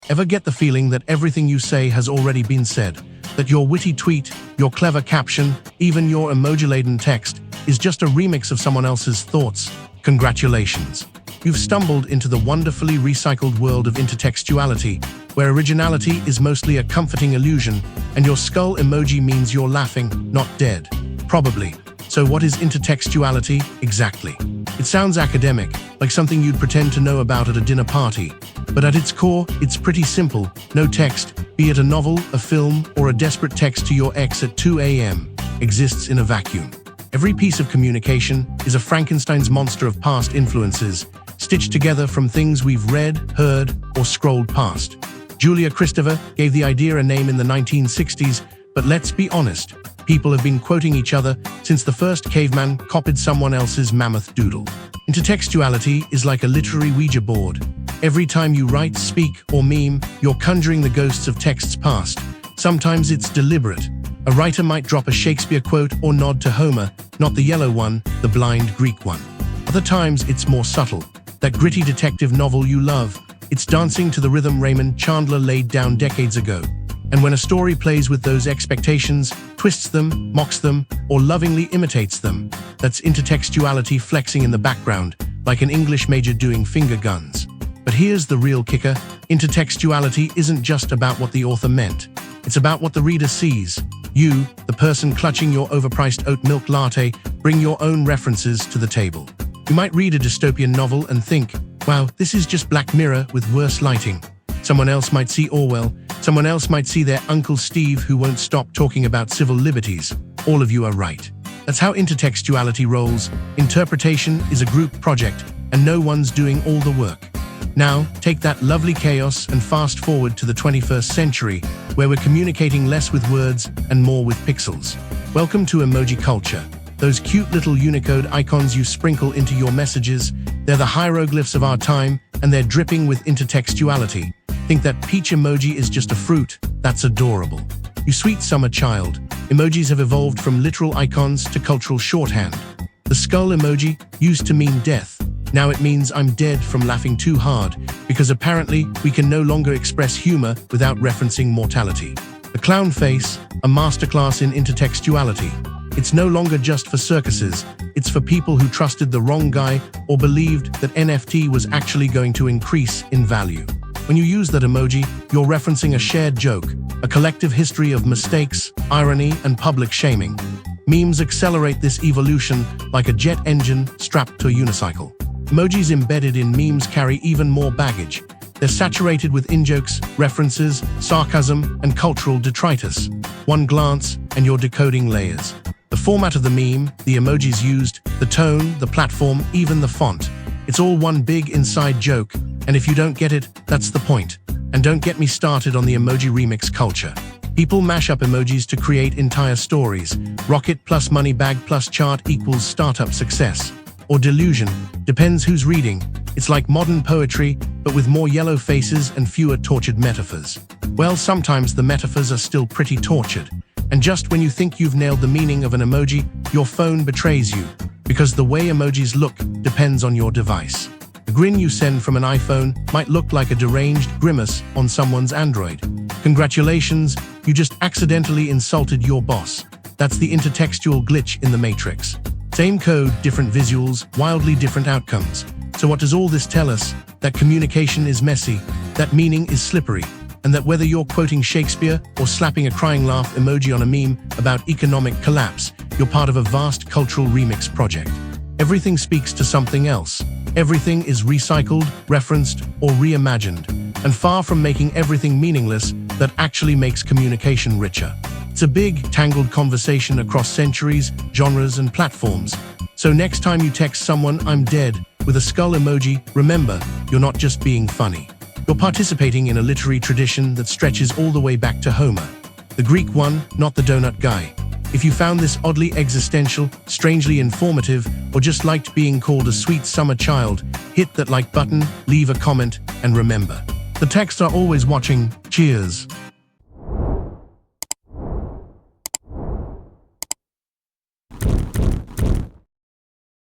Ever get the feeling that everything you say has already been said? That your witty tweet, your clever caption, even your emoji-laden text is just a remix of someone else's thoughts? Congratulations! You've stumbled into the wonderfully recycled world of intertextuality, where originality is mostly a comforting illusion, and your skull emoji means you're laughing, not dead. Probably. So what is intertextuality exactly? It sounds academic, like something you'd pretend to know about at a dinner party. But at its core, it's pretty simple. No text, be it a novel, a film, or a desperate text to your ex at 2 a.m., exists in a vacuum. Every piece of communication is a Frankenstein's monster of past influences, stitched together from things we've read, heard, or scrolled past. Julia Kristeva gave the idea a name in the 1960s, but let's be honest, people have been quoting each other since the first caveman copied someone else's mammoth doodle. Intertextuality is like a literary Ouija board. Every time you write, speak, or meme, you're conjuring the ghosts of texts past. Sometimes it's deliberate. A writer might drop a Shakespeare quote or nod to Homer, not the yellow one, the blind Greek one. Other times it's more subtle. That gritty detective novel you love, it's dancing to the rhythm Raymond Chandler laid down decades ago. And when a story plays with those expectations, twists them, mocks them, or lovingly imitates them, that's intertextuality flexing in the background, like an English major doing finger guns. But here's the real kicker. Intertextuality isn't just about what the author meant. It's about what the reader sees. You, the person clutching your overpriced oat milk latte, bring your own references to the table. You might read a dystopian novel and think, wow, this is just Black Mirror with worse lighting. Someone else might see Orwell. Someone else might see their Uncle Steve who won't stop talking about civil liberties. All of you are right. That's how intertextuality rolls. Interpretation is a group project, and no one's doing all the work. Now, take that lovely chaos and fast forward to the 21st century, where we're communicating less with words and more with pixels. Welcome to emoji culture. Those cute little Unicode icons you sprinkle into your messages, they're the hieroglyphs of our time, and they're dripping with intertextuality. Think that peach emoji is just a fruit? That's adorable. You sweet summer child. Emojis have evolved from literal icons to cultural shorthand. The skull emoji used to mean death. Now it means I'm dead from laughing too hard, because apparently we can no longer express humor without referencing mortality. The clown face, a masterclass in intertextuality. It's no longer just for circuses, it's for people who trusted the wrong guy or believed that NFT was actually going to increase in value. When you use that emoji, you're referencing a shared joke, a collective history of mistakes, irony, and public shaming. Memes accelerate this evolution like a jet engine strapped to a unicycle. Emojis embedded in memes carry even more baggage. They're saturated with in-jokes, references, sarcasm, and cultural detritus. One glance, and you're decoding layers. The format of the meme, the emojis used, the tone, the platform, even the font. It's all one big inside joke, and if you don't get it, that's the point. And don't get me started on the emoji remix culture. People mash up emojis to create entire stories. Rocket plus money bag plus chart equals startup success. Or delusion, depends who's reading. It's like modern poetry, but with more yellow faces and fewer tortured metaphors. Well, sometimes the metaphors are still pretty tortured. And just when you think you've nailed the meaning of an emoji, your phone betrays you. Because the way emojis look depends on your device. The grin you send from an iPhone might look like a deranged grimace on someone's Android. Congratulations, you just accidentally insulted your boss. That's the intertextual glitch in the Matrix. Same code, different visuals, wildly different outcomes. So what does all this tell us? That communication is messy, that meaning is slippery, and that whether you're quoting Shakespeare or slapping a crying laugh emoji on a meme about economic collapse, you're part of a vast cultural remix project. Everything speaks to something else. Everything is recycled, referenced, or reimagined. And far from making everything meaningless, that actually makes communication richer. It's a big, tangled conversation across centuries, genres, and platforms. So next time you text someone, "I'm dead," with a skull emoji, remember, you're not just being funny. You're participating in a literary tradition that stretches all the way back to Homer. The Greek one, not the donut guy. If you found this oddly existential, strangely informative, or just liked being called a sweet summer child, hit that like button, leave a comment, and remember, the texts are always watching. Cheers.